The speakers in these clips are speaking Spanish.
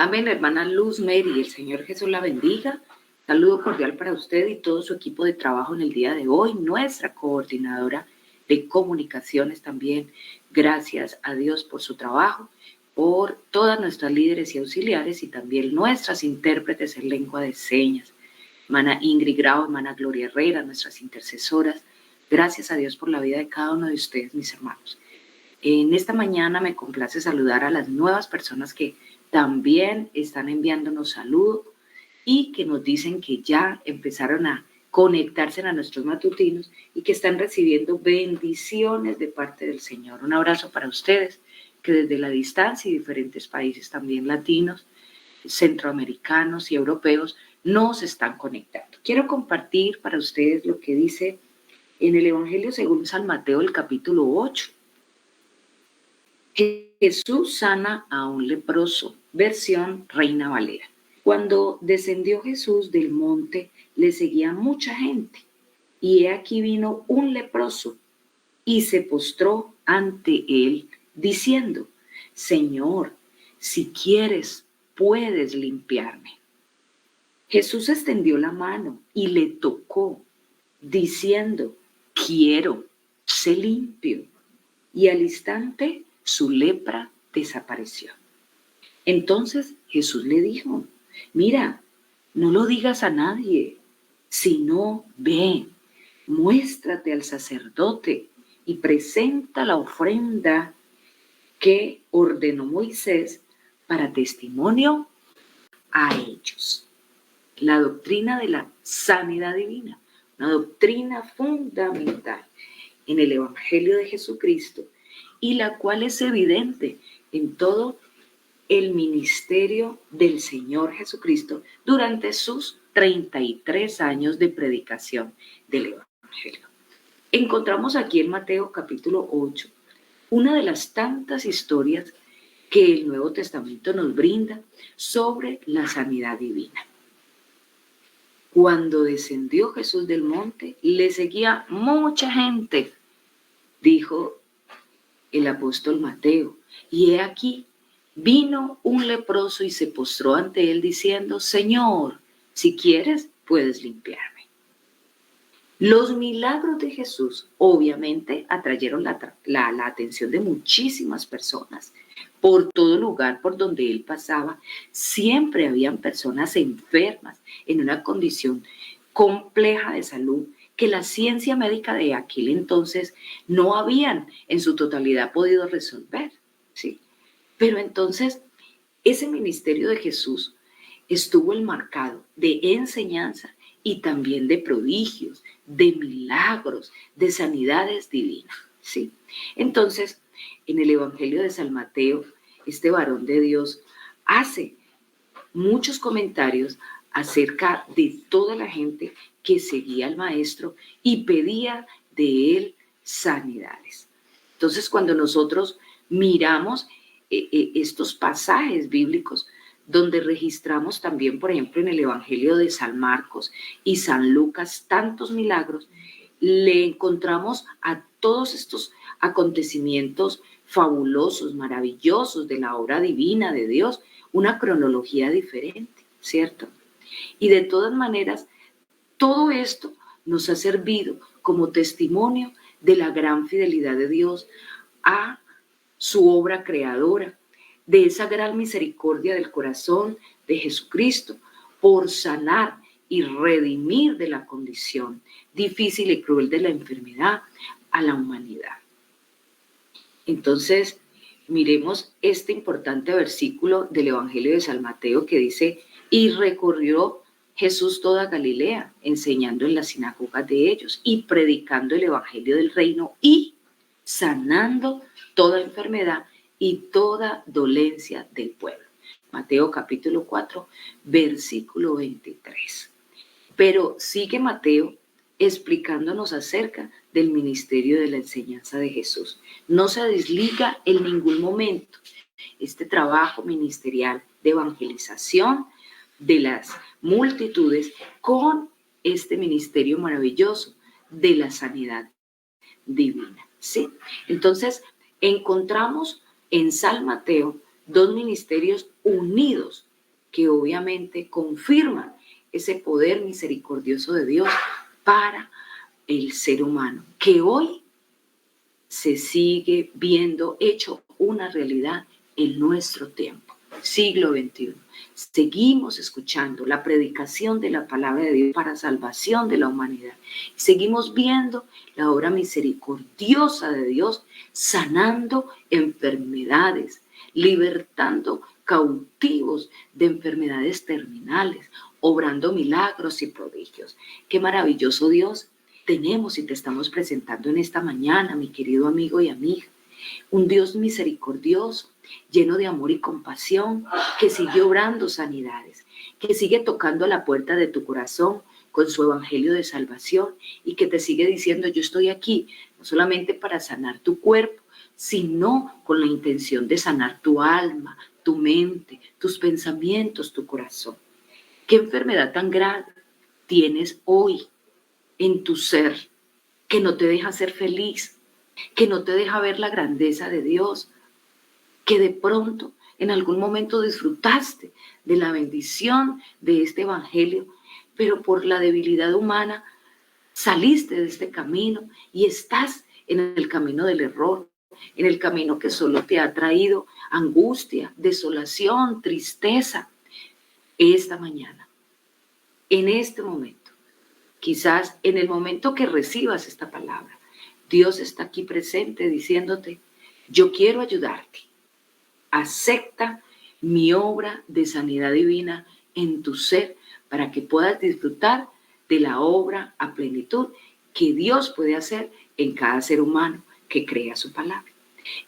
Amén, hermana Luz Mary, el Señor Jesús la bendiga. Saludo cordial para usted y todo su equipo de trabajo en el día de hoy, nuestra coordinadora de comunicaciones también. Gracias a Dios por su trabajo, por todas nuestras líderes y auxiliares y también nuestras intérpretes en lengua de señas. Hermana Ingrid Grau, hermana Gloria Herrera, nuestras intercesoras. Gracias a Dios por la vida de cada uno de ustedes, mis hermanos. En esta mañana me complace saludar a las nuevas personas que también están enviándonos saludos y que nos dicen que ya empezaron a conectarse a nuestros matutinos y que están recibiendo bendiciones de parte del Señor. Un abrazo para ustedes que desde la distancia y diferentes países también latinos, centroamericanos y europeos nos están conectando. Quiero compartir para ustedes lo que dice en el Evangelio según San Mateo, el capítulo 8. Jesús sana a un leproso, versión Reina Valera. Cuando descendió Jesús del monte, le seguía mucha gente, y he aquí vino un leproso, y se postró ante él, diciendo: Señor, si quieres, puedes limpiarme. Jesús extendió la mano y le tocó, diciendo: quiero, sé limpio. Y al instante su lepra desapareció. Entonces Jesús le dijo: mira, no lo digas a nadie, sino ve, muéstrate al sacerdote y presenta la ofrenda que ordenó Moisés para testimonio a ellos. La doctrina de la sanidad divina, una doctrina fundamental en el Evangelio de Jesucristo y la cual es evidente en todo el ministerio del Señor Jesucristo durante sus 33 años de predicación del Evangelio. Encontramos aquí en Mateo capítulo 8 una de las tantas historias que el Nuevo Testamento nos brinda sobre la sanidad divina. Cuando descendió Jesús del monte, le seguía mucha gente, dijo el apóstol Mateo, y he aquí, vino un leproso y se postró ante él diciendo: Señor, si quieres, puedes limpiarme. Los milagros de Jesús obviamente atrayeron la atención de muchísimas personas. Por todo lugar por donde él pasaba, siempre habían personas enfermas en una condición compleja de salud que la ciencia médica de aquel entonces no habían en su totalidad podido resolver, ¿sí? Pero entonces ese ministerio de Jesús estuvo enmarcado de enseñanza y también de prodigios, de milagros, de sanidades divinas, ¿sí? Entonces, en el Evangelio de San Mateo, este varón de Dios hace muchos comentarios acerca de toda la gente que seguía al maestro y pedía de él sanidades. Entonces, cuando nosotros miramos estos pasajes bíblicos, donde registramos también, por ejemplo, en el Evangelio de San Marcos y San Lucas, tantos milagros, le encontramos a todos estos acontecimientos fabulosos, maravillosos de la obra divina de Dios, una cronología diferente, ¿cierto? Y de todas maneras, todo esto nos ha servido como testimonio de la gran fidelidad de Dios a su obra creadora, de esa gran misericordia del corazón de Jesucristo por sanar y redimir de la condición difícil y cruel de la enfermedad a la humanidad. Entonces, miremos este importante versículo del Evangelio de San Mateo que dice: y recorrió Jesús toda Galilea, enseñando en las sinagogas de ellos y predicando el Evangelio del reino y sanando toda enfermedad y toda dolencia del pueblo. Mateo capítulo 4, versículo 23. Pero sigue Mateo explicándonos acerca del ministerio de la enseñanza de Jesús. No se desliga en ningún momento este trabajo ministerial de evangelización de las multitudes con este ministerio maravilloso de la sanidad divina, ¿sí? Entonces, encontramos en San Mateo dos ministerios unidos que obviamente confirman ese poder misericordioso de Dios para el ser humano, que hoy se sigue viendo hecho una realidad en nuestro tiempo, siglo XXI. Seguimos escuchando la predicación de la palabra de Dios para salvación de la humanidad. Seguimos viendo la obra misericordiosa de Dios sanando enfermedades, libertando cautivos de enfermedades terminales, obrando milagros y prodigios. Qué maravilloso Dios tenemos y te estamos presentando en esta mañana, mi querido amigo y amiga. Un Dios misericordioso, lleno de amor y compasión, que sigue obrando sanidades, que sigue tocando a la puerta de tu corazón con su evangelio de salvación y que te sigue diciendo: yo estoy aquí, no solamente para sanar tu cuerpo, sino con la intención de sanar tu alma, tu mente, tus pensamientos, tu corazón. ¿Qué enfermedad tan grave tienes hoy en tu ser que no te deja ser feliz, que no te deja ver la grandeza de Dios, que de pronto en algún momento disfrutaste de la bendición de este evangelio, pero por la debilidad humana saliste de este camino y estás en el camino del error, en el camino que solo te ha traído angustia, desolación, tristeza? Esta mañana, en este momento, quizás en el momento que recibas esta palabra, Dios está aquí presente diciéndote: yo quiero ayudarte. Acepta mi obra de sanidad divina en tu ser para que puedas disfrutar de la obra a plenitud que Dios puede hacer en cada ser humano que crea su palabra.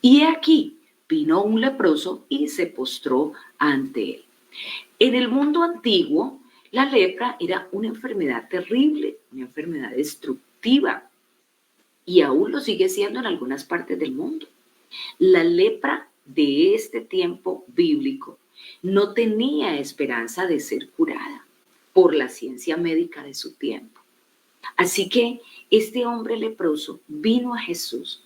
Y aquí vino un leproso y se postró ante él. En el mundo antiguo, la lepra era una enfermedad terrible, una enfermedad destructiva, y aún lo sigue siendo en algunas partes del mundo. La lepra de este tiempo bíblico no tenía esperanza de ser curada por la ciencia médica de su tiempo. Así que este hombre leproso vino a Jesús,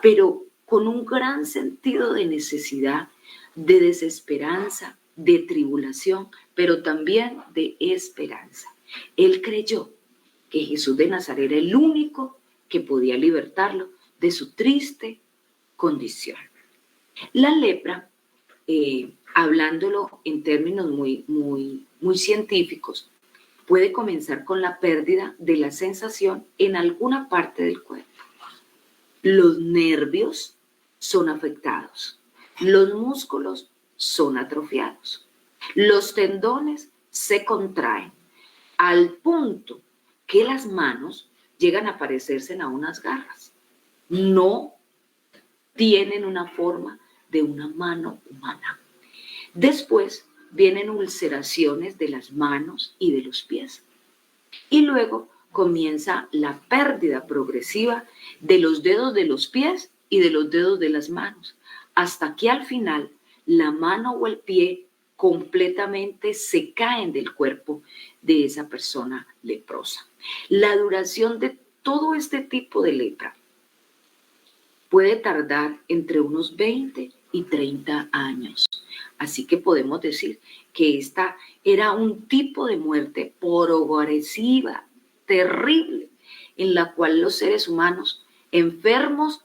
pero con un gran sentido de necesidad, de desesperanza, de tribulación, pero también de esperanza. Él creyó que Jesús de Nazaret era el único que podía libertarlo de su triste condición. La lepra, hablándolo en términos muy científicos, puede comenzar con la pérdida de la sensación en alguna parte del cuerpo. Los nervios son afectados, los músculos son atrofiados, los tendones se contraen al punto que las manos llegan a parecerse a unas garras. No tienen una forma de una mano humana. Después vienen ulceraciones de las manos y de los pies. Y luego comienza la pérdida progresiva de los dedos de los pies y de los dedos de las manos, hasta que al final la mano o el pie completamente se caen del cuerpo de esa persona leprosa. La duración de todo este tipo de lepra puede tardar entre unos 20 y 30 años. Así que podemos decir que esta era un tipo de muerte progresiva, terrible, en la cual los seres humanos enfermos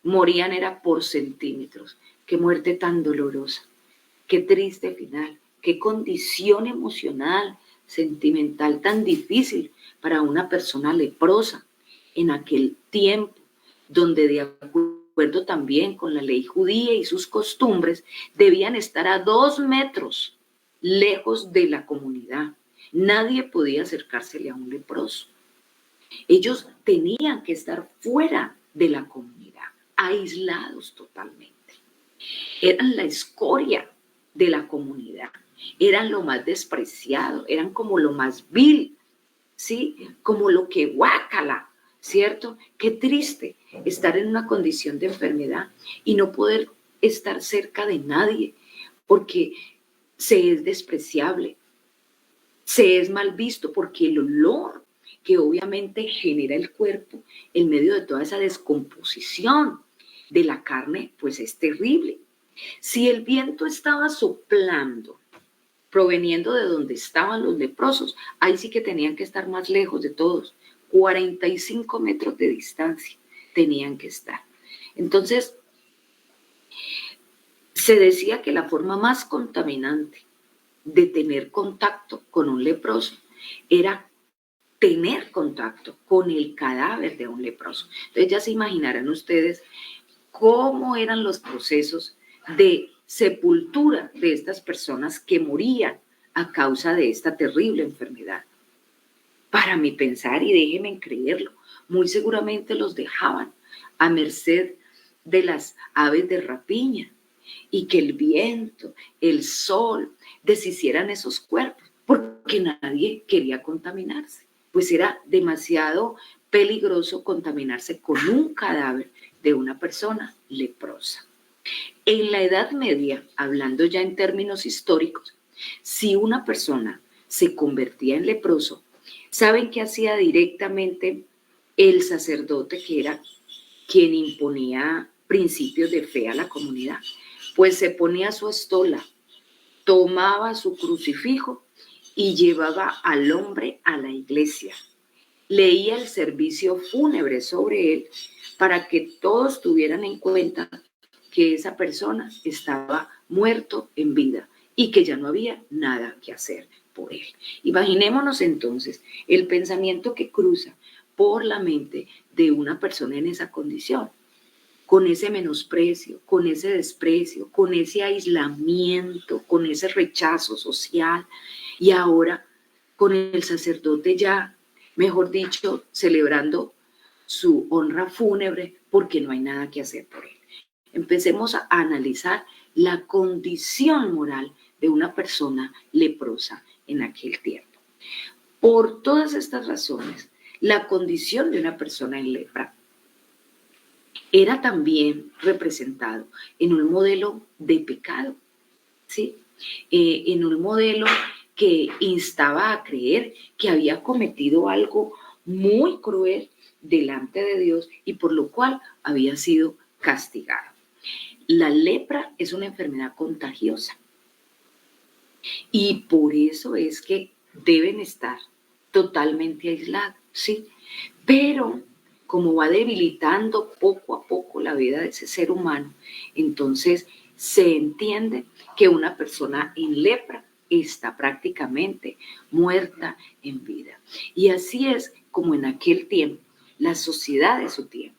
morían era por centímetros. Qué muerte tan dolorosa, qué triste final, qué condición emocional, sentimental tan difícil para una persona leprosa en aquel tiempo, donde de acuerdo también con la ley judía y sus costumbres, debían estar a 2 metros lejos de la comunidad. Nadie podía acercársele a un leproso. Ellos tenían que estar fuera de la comunidad, aislados totalmente. Eran la escoria de la comunidad, eran lo más despreciado, eran como lo más vil, ¿sí? Como lo que guácala, ¿cierto? Qué triste estar en una condición de enfermedad y no poder estar cerca de nadie, porque se es despreciable, se es mal visto, porque el olor que obviamente genera el cuerpo en medio de toda esa descomposición de la carne, pues es terrible. Si el viento estaba soplando proveniendo de donde estaban los leprosos, ahí sí que tenían que estar más lejos de todos, 45 metros de distancia tenían que estar. Entonces, se decía que la forma más contaminante de tener contacto con un leproso era tener contacto con el cadáver de un leproso. Entonces ya se imaginarán ustedes cómo eran los procesos de sepultura de estas personas que morían a causa de esta terrible enfermedad. Para mi pensar, y déjenme creerlo, muy seguramente los dejaban a merced de las aves de rapiña y que el viento, el sol deshicieran esos cuerpos, porque nadie quería contaminarse, pues era demasiado peligroso contaminarse con un cadáver de una persona leprosa. En la Edad Media, hablando ya en términos históricos, si una persona se convertía en leproso, ¿saben qué hacía directamente el sacerdote, que era quien imponía principios de fe a la comunidad? Pues se ponía su estola, tomaba su crucifijo y llevaba al hombre a la iglesia. Leía el servicio fúnebre sobre él para que todos tuvieran en cuenta que esa persona estaba muerto en vida y que ya no había nada que hacer por él. Imaginémonos entonces el pensamiento que cruza por la mente de una persona en esa condición, con ese menosprecio, con ese desprecio, con ese aislamiento, con ese rechazo social, y ahora con el sacerdote ya, mejor dicho, celebrando su honra fúnebre porque no hay nada que hacer por él. Empecemos a analizar la condición moral de una persona leprosa en aquel tiempo. Por todas estas razones, la condición de una persona en lepra era también representado en un modelo de pecado, ¿sí? En un modelo que instaba a creer que había cometido algo muy cruel delante de Dios y por lo cual había sido castigado. La lepra es una enfermedad contagiosa y por eso es que deben estar totalmente aislados, ¿sí? Pero como va debilitando poco a poco la vida de ese ser humano, entonces se entiende que una persona en lepra está prácticamente muerta en vida. Y así es como en aquel tiempo, la sociedad de su tiempo,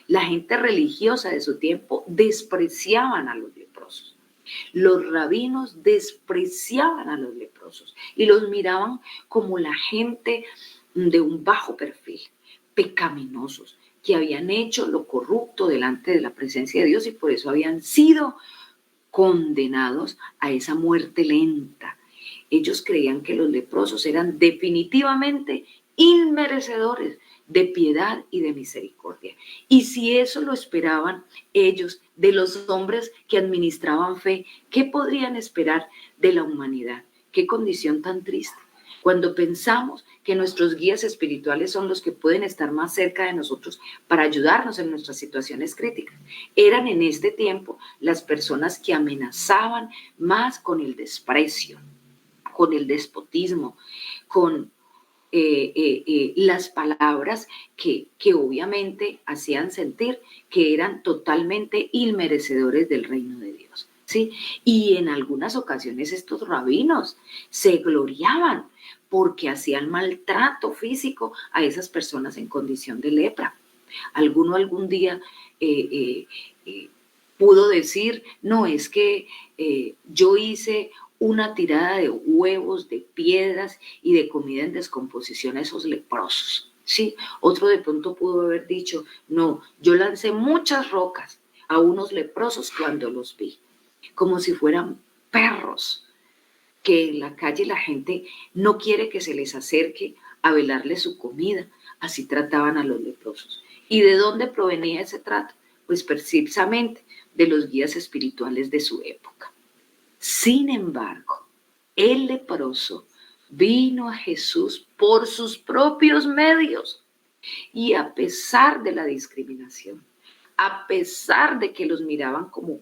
la gente religiosa de su tiempo despreciaban a los leprosos. Los rabinos despreciaban a los leprosos y los miraban como la gente de un bajo perfil, pecaminosos, que habían hecho lo corrupto delante de la presencia de Dios y por eso habían sido condenados a esa muerte lenta. Ellos creían que los leprosos eran definitivamente inmerecedores de piedad y de misericordia. Y si eso lo esperaban ellos de los hombres que administraban fe, ¿qué podrían esperar de la humanidad? Qué condición tan triste. Cuando pensamos que nuestros guías espirituales son los que pueden estar más cerca de nosotros para ayudarnos en nuestras situaciones críticas, eran en este tiempo las personas que amenazaban más con el desprecio, con el despotismo, con las palabras que obviamente hacían sentir que eran totalmente inmerecedores del reino de Dios, ¿sí? Y en algunas ocasiones estos rabinos se gloriaban porque hacían maltrato físico a esas personas en condición de lepra. Alguno algún día pudo decir, no, es que yo hice una tirada de huevos, de piedras y de comida en descomposición a esos leprosos, ¿sí? Otro de pronto pudo haber dicho, no, yo lancé muchas rocas a unos leprosos cuando los vi, como si fueran perros, que en la calle la gente no quiere que se les acerque a velarles su comida. Así trataban a los leprosos. ¿Y de dónde provenía ese trato? Pues precisamente de los guías espirituales de su época. Sin embargo, el leproso vino a Jesús por sus propios medios y a pesar de la discriminación, a pesar de que los miraban como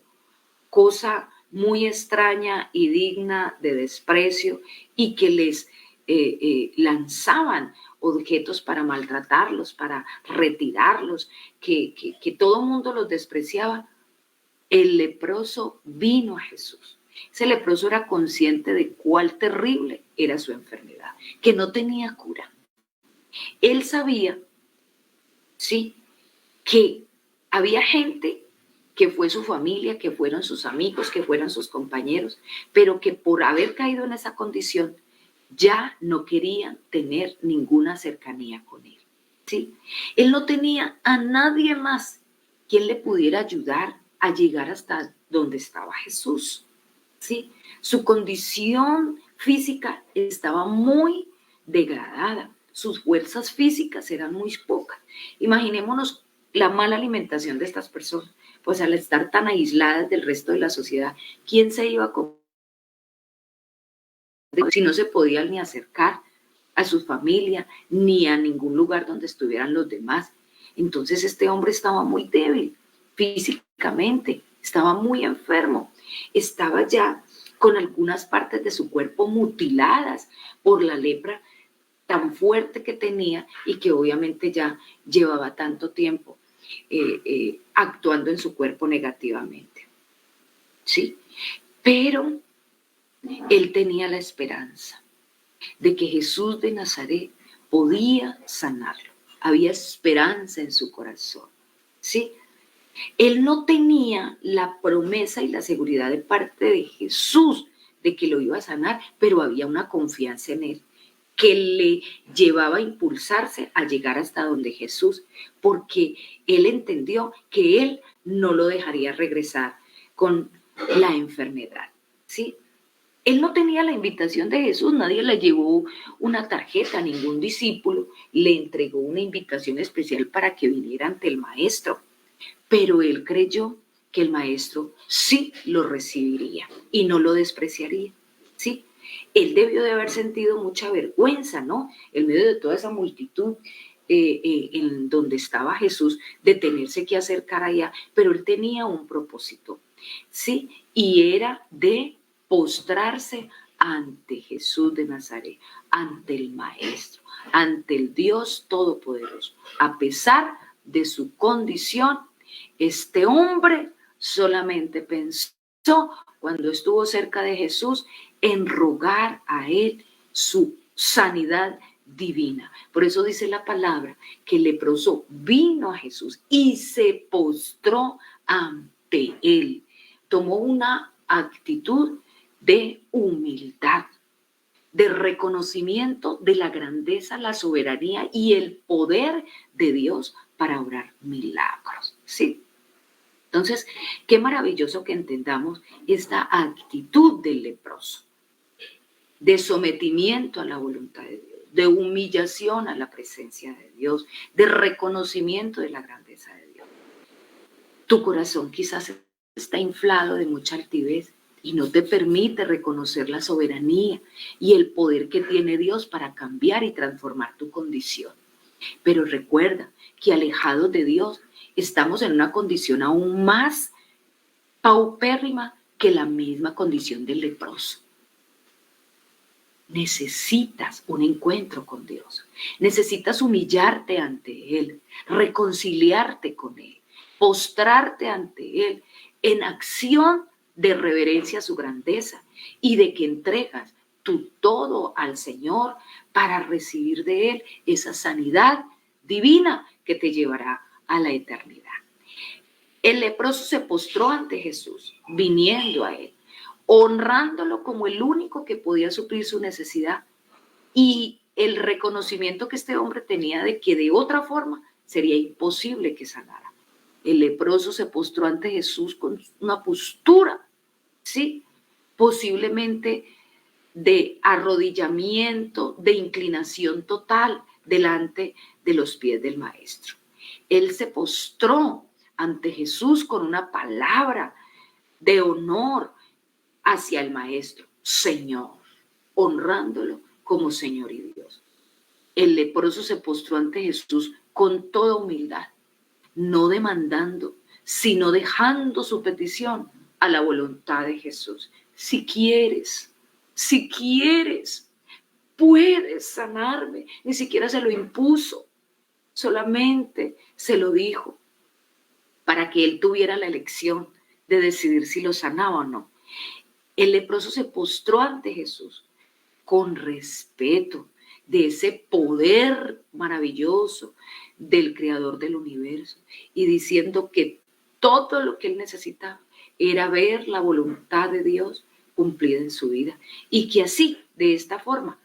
cosa muy extraña y digna de desprecio y que les lanzaban objetos para maltratarlos, para retirarlos, que todo el mundo los despreciaba. El leproso vino a Jesús. Ese leproso era consciente de cuál terrible era su enfermedad, que no tenía cura. Él sabía, sí, que había gente que fue su familia, que fueron sus amigos, que fueron sus compañeros, pero que por haber caído en esa condición ya no querían tener ninguna cercanía con él. ¿Sí? Él no tenía a nadie más quien le pudiera ayudar a llegar hasta donde estaba Jesús. ¿Sí? Su condición física estaba muy degradada, sus fuerzas físicas eran muy pocas. Imaginémonos la mala alimentación de estas personas, pues al estar tan aisladas del resto de la sociedad, ¿quién se iba a comer si no se podían ni acercar a su familia ni a ningún lugar donde estuvieran los demás? Entonces este hombre estaba muy débil físicamente, estaba muy enfermo, estaba ya con algunas partes de su cuerpo mutiladas por la lepra tan fuerte que tenía y que obviamente ya llevaba tanto tiempo actuando en su cuerpo negativamente. ¿Sí? Pero él tenía la esperanza de que Jesús de Nazaret podía sanarlo. Había esperanza en su corazón. ¿Sí? Él no tenía la promesa y la seguridad de parte de Jesús de que lo iba a sanar, pero había una confianza en él que le llevaba a impulsarse a llegar hasta donde Jesús, porque él entendió que él no lo dejaría regresar con la enfermedad. ¿Sí? Él no tenía la invitación de Jesús, nadie le llevó una tarjeta, ningún discípulo le entregó una invitación especial para que viniera ante el maestro, pero él creyó que el maestro sí lo recibiría y no lo despreciaría, ¿sí? Él debió de haber sentido mucha vergüenza, ¿no? En medio de toda esa multitud en donde estaba Jesús, de tenerse que acercar allá, pero él tenía un propósito, ¿sí? Y era de postrarse ante Jesús de Nazaret, ante el Maestro, ante el Dios Todopoderoso. A pesar de su condición, este hombre solamente pensó, cuando estuvo cerca de Jesús, en rogar a él su sanidad divina. Por eso dice la palabra que el leproso vino a Jesús y se postró ante él. Tomó una actitud de humildad, de reconocimiento de la grandeza, la soberanía y el poder de Dios para obrar milagros. ¿Sí? Entonces, qué maravilloso que entendamos esta actitud del leproso, de sometimiento a la voluntad de Dios, de humillación a la presencia de Dios, de reconocimiento de la grandeza de Dios. Tu corazón quizás está inflado de mucha altivez y no te permite reconocer la soberanía y el poder que tiene Dios para cambiar y transformar tu condición. Pero recuerda que alejados de Dios estamos en una condición aún más paupérrima que la misma condición del leproso. Necesitas un encuentro con Dios. Necesitas humillarte ante Él, reconciliarte con Él, postrarte ante Él en acción de reverencia a su grandeza y de que entregas tu todo al Señor para recibir de Él esa sanidad divina que te llevará a la eternidad. El leproso se postró ante Jesús, viniendo a Él, honrándolo como el único que podía suplir su necesidad y el reconocimiento que este hombre tenía de que de otra forma sería imposible que sanara. El leproso se postró ante Jesús con una postura, ¿sí? Posiblemente de arrodillamiento, de inclinación total delante de los pies del Maestro. Él se postró ante Jesús con una palabra de honor hacia el Maestro, Señor, honrándolo como Señor y Dios. El leproso se postró ante Jesús con toda humildad, no demandando, sino dejando su petición a la voluntad de Jesús. Si quieres, puedes sanarme. Ni siquiera se lo impuso, solamente se lo dijo para que él tuviera la elección de decidir si lo sanaba o no. El leproso se postró ante Jesús con respeto de ese poder maravilloso del creador del universo y diciendo que todo lo que él necesitaba era ver la voluntad de Dios cumplida en su vida y que así, de esta forma,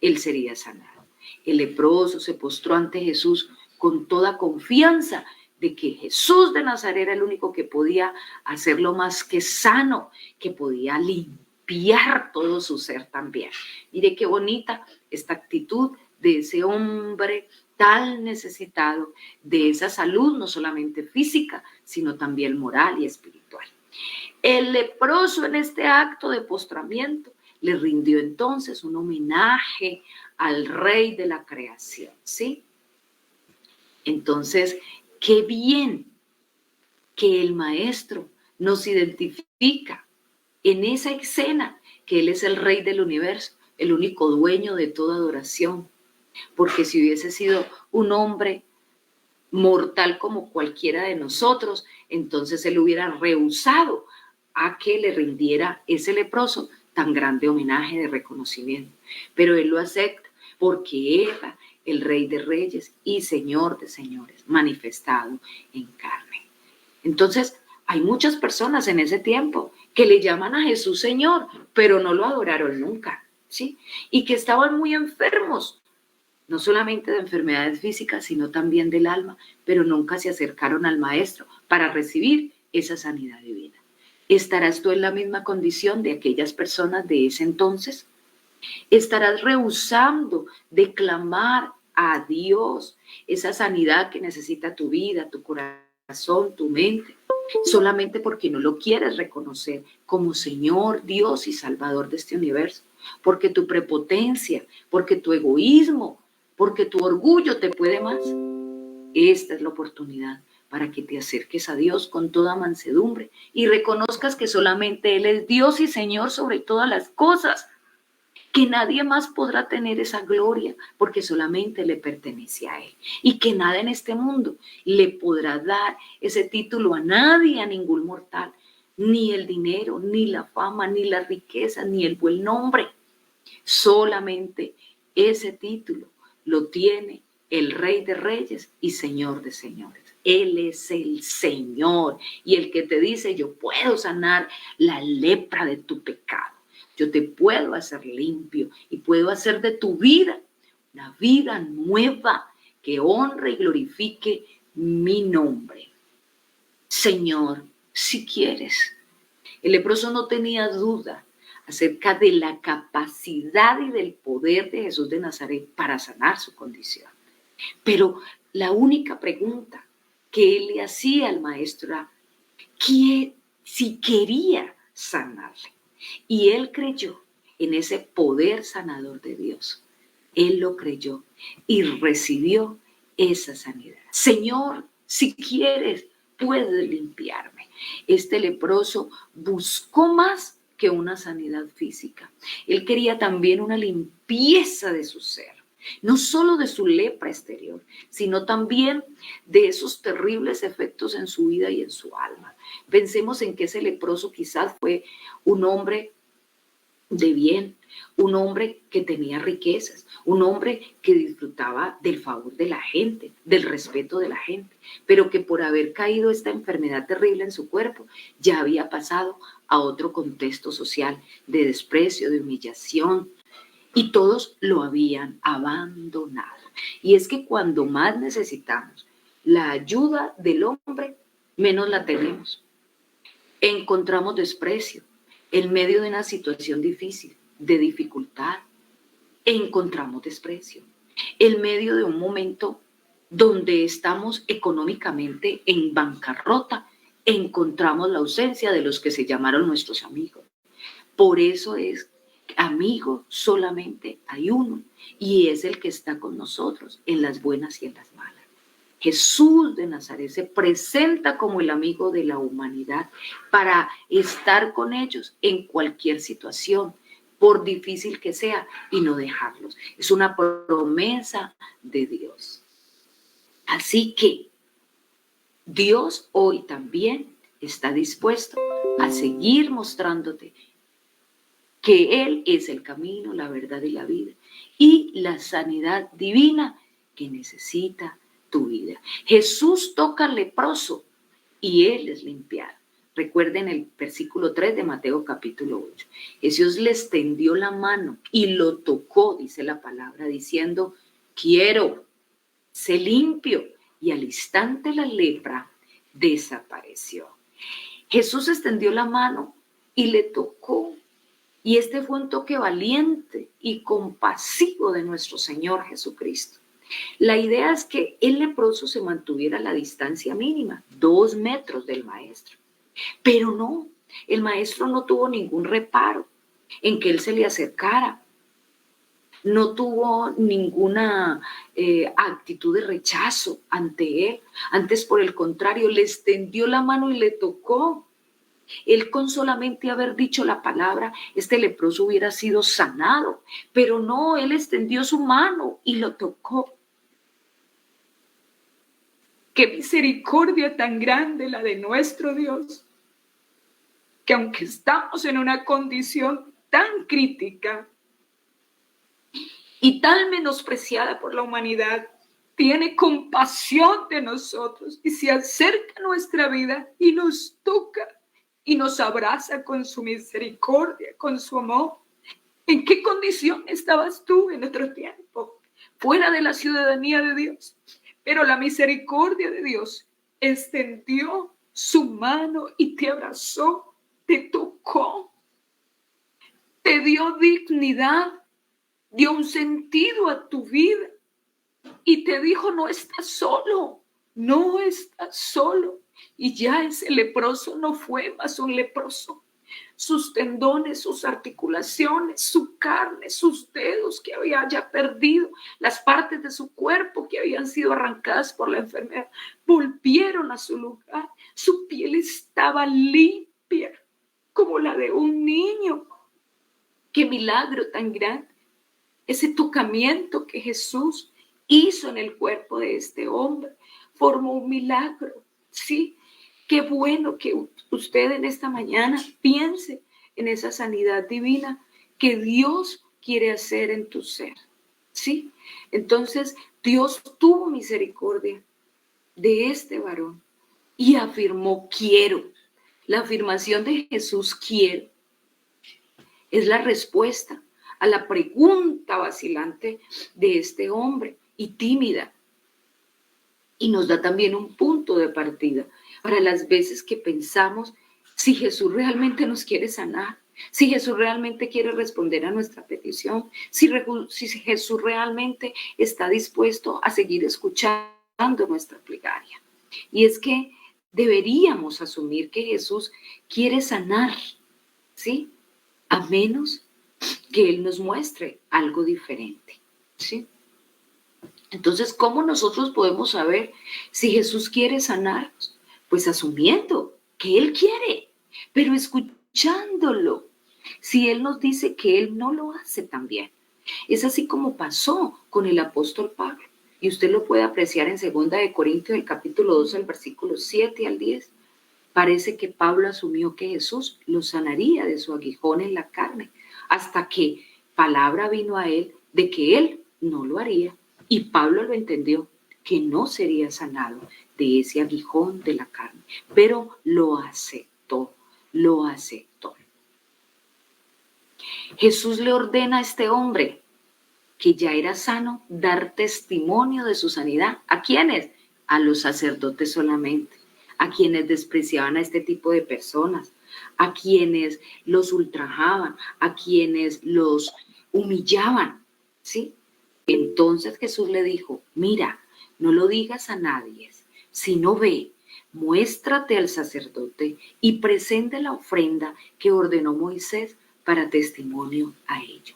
él sería sanado. El leproso se postró ante Jesús con toda confianza de que Jesús de Nazaret era el único que podía hacerlo más que sano, que podía limpiar todo su ser también. Mire qué bonita esta actitud de ese hombre tan necesitado de esa salud, no solamente física, sino también moral y espiritual. El leproso en este acto de postramiento le rindió entonces un homenaje al rey de la creación, ¿sí? Entonces, qué bien que el maestro nos identifica en esa escena que él es el rey del universo, el único dueño de toda adoración. Porque si hubiese sido un hombre mortal como cualquiera de nosotros, entonces él hubiera rehusado a que le rindiera ese leproso tan grande homenaje de reconocimiento. Pero él lo acepta porque era el Rey de Reyes y Señor de Señores, manifestado en carne. Entonces, hay muchas personas en ese tiempo que le llaman a Jesús Señor, pero no lo adoraron nunca, ¿sí? Y que estaban muy enfermos, no solamente de enfermedades físicas, sino también del alma, pero nunca se acercaron al Maestro para recibir esa sanidad divina. ¿Estarás tú en la misma condición de aquellas personas de ese entonces? ¿Estarás rehusando de clamar a Dios esa sanidad que necesita tu vida, tu corazón, tu mente, solamente porque no lo quieres reconocer como Señor, Dios y Salvador de este universo? Porque tu prepotencia, porque tu egoísmo, porque tu orgullo te puede más. Esta es la oportunidad para que te acerques a Dios con toda mansedumbre y reconozcas que solamente Él es Dios y Señor sobre todas las cosas, que nadie más podrá tener esa gloria porque solamente le pertenece a Él, y que nada en este mundo le podrá dar ese título a nadie, a ningún mortal, ni el dinero, ni la fama, ni la riqueza, ni el buen nombre. Solamente ese título lo tiene el Rey de Reyes y Señor de Señores. Él es el Señor y el que te dice: yo puedo sanar la lepra de tu pecado, yo te puedo hacer limpio y puedo hacer de tu vida una vida nueva que honre y glorifique mi nombre. Señor, si quieres. El leproso no tenía duda acerca de la capacidad y del poder de Jesús de Nazaret para sanar su condición. Pero la única pregunta que él le hacía al maestro era si quería sanarle. Y él creyó en ese poder sanador de Dios. Él lo creyó y recibió esa sanidad. Señor, si quieres, puedes limpiarme. Este leproso buscó más que una sanidad física. Él quería también una limpieza de su ser, no solo de su lepra exterior, sino también de esos terribles efectos en su vida y en su alma. Pensemos en que ese leproso quizás fue un hombre de bien, un hombre que tenía riquezas, un hombre que disfrutaba del favor de la gente, del respeto de la gente, pero que por haber caído esta enfermedad terrible en su cuerpo, ya había pasado a otro contexto social de desprecio, de humillación, y todos lo habían abandonado. Y es que cuando más necesitamos la ayuda del hombre, menos la tenemos. Encontramos desprecio en medio de una situación difícil, de dificultad. Encontramos desprecio en medio de un momento donde estamos económicamente en bancarrota. Encontramos la ausencia de los que se llamaron nuestros amigos. Por eso es amigo solamente hay uno, y es el que está con nosotros en las buenas y en las malas. Jesús de Nazaret se presenta como el amigo de la humanidad para estar con ellos en cualquier situación, por difícil que sea, y no dejarlos. Es una promesa de Dios. Así que Dios hoy también está dispuesto a seguir mostrándote que Él es el camino, la verdad y la vida, y la sanidad divina que necesita tu vida. Jesús toca al leproso y Él es limpiado. Recuerden el versículo 3 de Mateo capítulo 8. Jesús le extendió la mano y lo tocó, dice la palabra, diciendo, quiero, sé limpio. Y al instante la lepra desapareció. Jesús extendió la mano y le tocó. Y este fue un toque valiente y compasivo de nuestro Señor Jesucristo. La idea es que el leproso se mantuviera a la distancia mínima, 2 metros del maestro. Pero no, el maestro no tuvo ningún reparo en que él se le acercara. No tuvo ninguna actitud de rechazo ante él. Antes, por el contrario, le extendió la mano y le tocó. Él con solamente haber dicho la palabra, este leproso hubiera sido sanado. Pero no, él extendió su mano y lo tocó. Qué misericordia tan grande la de nuestro Dios, que aunque estamos en una condición tan crítica y tan menospreciada por la humanidad, tiene compasión de nosotros y se acerca a nuestra vida y nos toca y nos abraza con su misericordia, con su amor. ¿En qué condición estabas tú en otro tiempo? Fuera de la ciudadanía de Dios. Pero la misericordia de Dios extendió su mano y te abrazó, te tocó, te dio dignidad, dio un sentido a tu vida y te dijo, no estás solo, no estás solo. Y ya ese leproso no fue más un leproso. Sus tendones, sus articulaciones, su carne, sus dedos que había ya perdido, las partes de su cuerpo que habían sido arrancadas por la enfermedad, volvieron a su lugar. Su piel estaba limpia, como la de un niño. ¡Qué milagro tan grande! Ese tocamiento que Jesús hizo en el cuerpo de este hombre formó un milagro, ¿sí? Qué bueno que usted en esta mañana piense en esa sanidad divina que Dios quiere hacer en tu ser, ¿sí? Entonces, Dios tuvo misericordia de este varón y afirmó, quiero. La afirmación de Jesús, quiero, es la respuesta a la pregunta vacilante de este hombre y tímida. Y nos da también un punto de partida para las veces que pensamos si Jesús realmente nos quiere sanar, si Jesús realmente quiere responder a nuestra petición, si Jesús realmente está dispuesto a seguir escuchando nuestra plegaria. Y es que deberíamos asumir que Jesús quiere sanar, ¿sí? A menos que Él nos muestre algo diferente, ¿sí? Entonces, ¿cómo nosotros podemos saber si Jesús quiere sanarnos? Pues asumiendo que Él quiere, pero escuchándolo. Si Él nos dice que Él no lo hace también. Es así como pasó con el apóstol Pablo. Y usted lo puede apreciar en 2 de Corintios, el capítulo 2, el versículo 7 al 10. Parece que Pablo asumió que Jesús lo sanaría de su aguijón en la carne, hasta que palabra vino a él de que Él no lo haría. Y Pablo lo entendió, que no sería sanado de ese aguijón de la carne, pero lo aceptó, lo aceptó. Jesús le ordena a este hombre, que ya era sano, dar testimonio de su sanidad. ¿A quiénes? A los sacerdotes solamente, a quienes despreciaban a este tipo de personas, a quienes los ultrajaban, a quienes los humillaban, ¿sí? Entonces Jesús le dijo, mira, no lo digas a nadie, sino ve, muéstrate al sacerdote y presente la ofrenda que ordenó Moisés para testimonio a ello.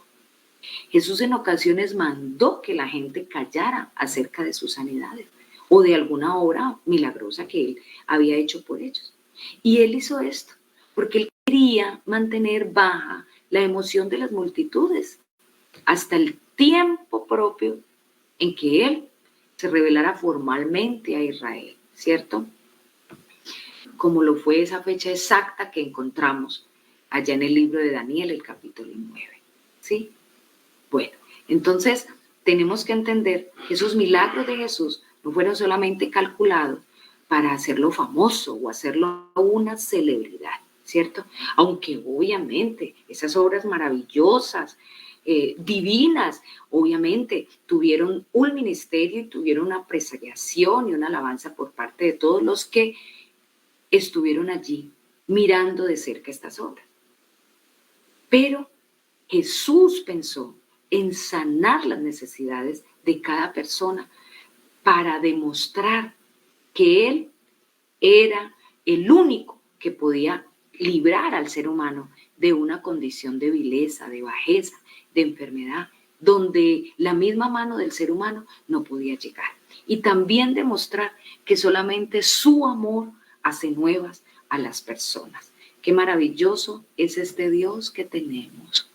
Jesús en ocasiones mandó que la gente callara acerca de sus sanidades. o de alguna obra milagrosa que él había hecho por ellos. Y él hizo esto porque él quería mantener baja la emoción de las multitudes hasta el tiempo propio en que él se revelara formalmente a Israel, ¿cierto? Como lo fue esa fecha exacta que encontramos allá en el libro de Daniel, el capítulo 9, ¿sí? Bueno, entonces tenemos que entender que esos milagros de Jesús no fueron solamente calculados para hacerlo famoso o hacerlo una celebridad, ¿cierto? Aunque obviamente esas obras maravillosas, divinas, obviamente tuvieron un ministerio y tuvieron una apreciación y una alabanza por parte de todos los que estuvieron allí mirando de cerca estas obras. Pero Jesús pensó en sanar las necesidades de cada persona para demostrar que Él era el único que podía librar al ser humano de una condición de vileza, de bajeza, de enfermedad, donde la misma mano del ser humano no podía llegar. Y también demostrar que solamente su amor hace nuevas a las personas. Qué maravilloso es este Dios que tenemos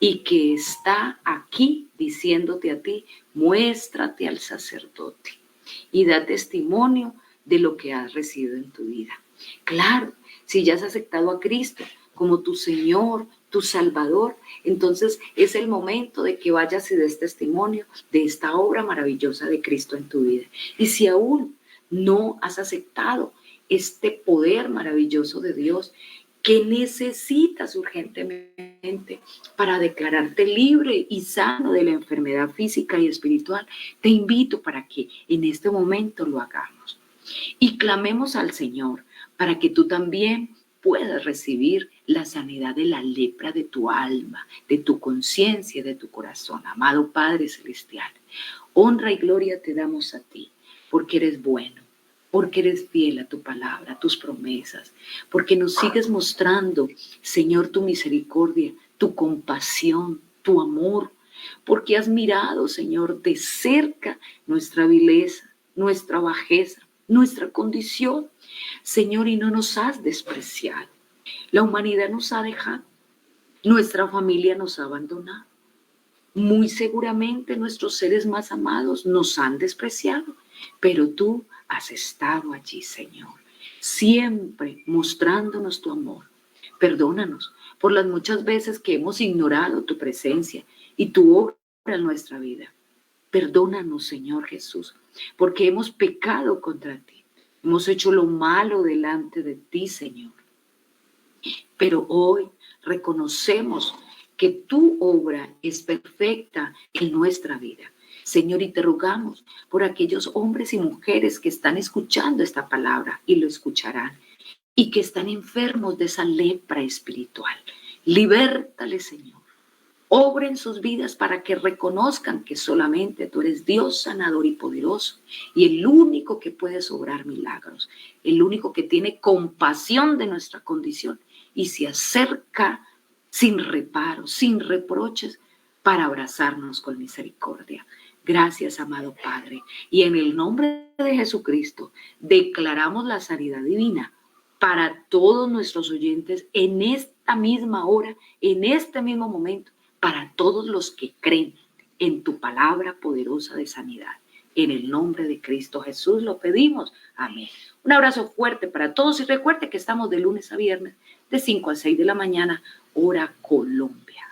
y que está aquí diciéndote a ti: muéstrate al sacerdote y da testimonio de lo que has recibido en tu vida. Claro, si ya has aceptado a Cristo como tu Señor, tu Salvador, entonces es el momento de que vayas y des testimonio de esta obra maravillosa de Cristo en tu vida. Y si aún no has aceptado este poder maravilloso de Dios que necesitas urgentemente para declararte libre y sano de la enfermedad física y espiritual, te invito para que en este momento lo hagamos y clamemos al Señor para que tú también puedas recibir la sanidad de la lepra de tu alma, de tu conciencia, de tu corazón. Amado Padre Celestial, honra y gloria te damos a ti, porque eres bueno, porque eres fiel a tu palabra, a tus promesas, porque nos sigues mostrando, Señor, tu misericordia, tu compasión, tu amor, porque has mirado, Señor, de cerca nuestra vileza, nuestra bajeza, nuestra condición, Señor, y no nos has despreciado. La humanidad nos ha dejado, nuestra familia nos ha abandonado. Muy seguramente nuestros seres más amados nos han despreciado, pero tú has estado allí, Señor, siempre mostrándonos tu amor. Perdónanos por las muchas veces que hemos ignorado tu presencia y tu obra en nuestra vida. Perdónanos, Señor Jesús, porque hemos pecado contra ti. Hemos hecho lo malo delante de ti, Señor. Pero hoy reconocemos que tu obra es perfecta en nuestra vida. Señor, y te rogamos por aquellos hombres y mujeres que están escuchando esta palabra y lo escucharán, y que están enfermos de esa lepra espiritual. Libértales, Señor. Obra en sus vidas para que reconozcan que solamente tú eres Dios sanador y poderoso, y el único que puede obrar milagros, el único que tiene compasión de nuestra condición y se acerca sin reparo, sin reproches, para abrazarnos con misericordia. Gracias, amado Padre. Y en el nombre de Jesucristo declaramos la sanidad divina para todos nuestros oyentes en esta misma hora, en este mismo momento, para todos los que creen en tu palabra poderosa de sanidad. En el nombre de Cristo Jesús lo pedimos. Amén. Un abrazo fuerte para todos y recuerde que estamos de lunes a viernes de 5 a 6 de la mañana, hora Colombia.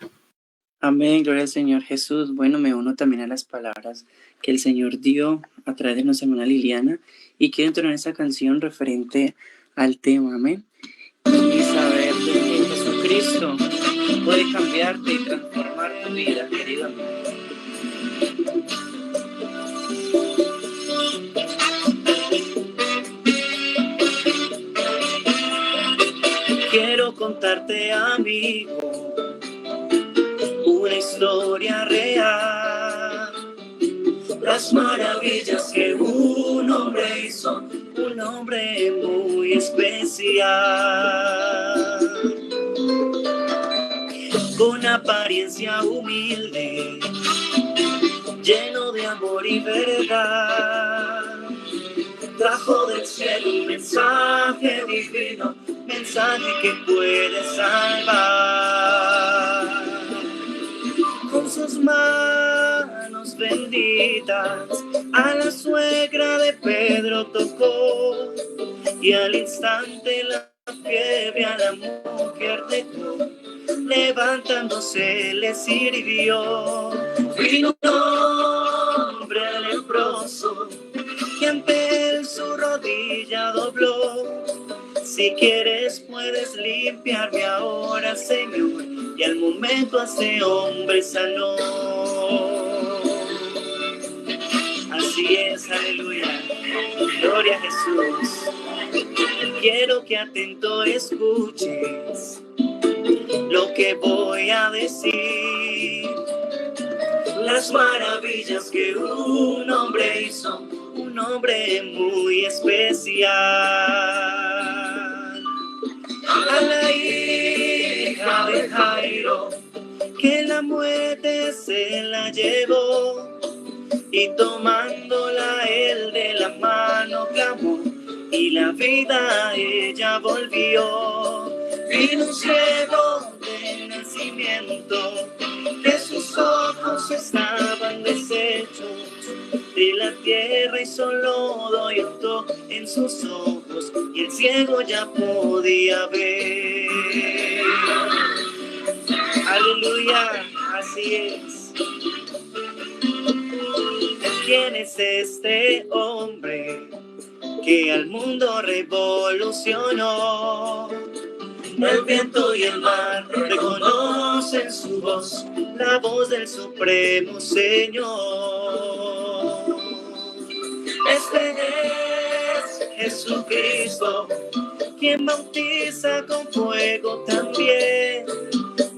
Amén, gloria al Señor Jesús. Bueno, me uno también a las palabras que el Señor dio a través de nuestra hermana Liliana y quiero entonar esa canción referente al tema, amén. Y saber de que Jesucristo puede cambiarte y transformar tu vida, querido amigo. Quiero contarte, amigo, una historia real, las maravillas que un hombre hizo, un hombre muy especial, con apariencia humilde, lleno de amor y verdad, trajo del cielo un mensaje divino, mensaje que puede salvar. Con sus manos benditas a la suegra de Pedro tocó, y al instante la fiebre a la mujer dejó, levantándose le sirvió. Vino un hombre leproso que ante él su rodilla dobló. Si quieres puedes limpiarme ahora, Señor, y al momento a ese hombre sanó. Así es, aleluya, gloria a Jesús. Quiero que atento escuches lo que voy a decir. Las maravillas que un hombre hizo, un hombre muy especial. A la hija de Jairo, que la muerte se la llevó, y tomándola él de la mano clamó, y la vida a ella volvió. Vino un ciego de nacimiento, que sus ojos estaban deshechos, de la tierra y solo lodo en sus ojos, y el ciego ya podía ver. Aleluya, así es. ¿Quién es este hombre que al mundo revolucionó? El viento y el mar reconocen su voz, la voz del Supremo Señor. Este es Jesucristo, quien bautiza con fuego también.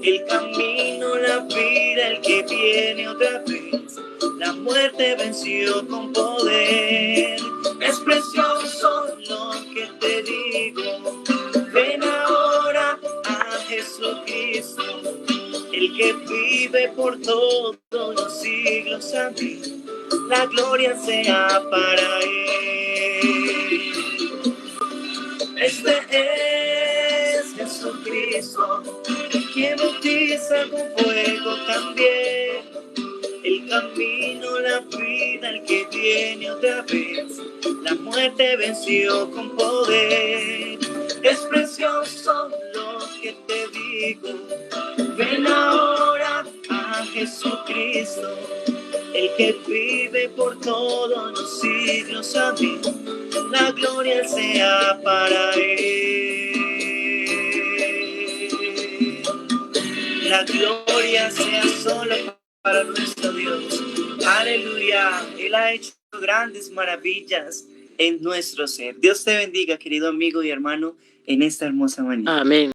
El camino, la vida, el que viene otra vez, la muerte venció con poder. Es precioso lo que te digo, ven ahora a Jesucristo, el que vive por todos los siglos. A mí la gloria sea para él. Este es Jesucristo, quien bautiza con fuego también. El camino, la vida, el que viene otra vez, la muerte venció con poder. Es precioso lo que te digo, ven ahora a Jesucristo, el que vive por todos los siglos. A mí la gloria sea para él. La gloria sea solo para nuestro Dios. Aleluya. Él ha hecho grandes maravillas en nuestro ser. Dios te bendiga, querido amigo y hermano, en esta hermosa mañana. Amén.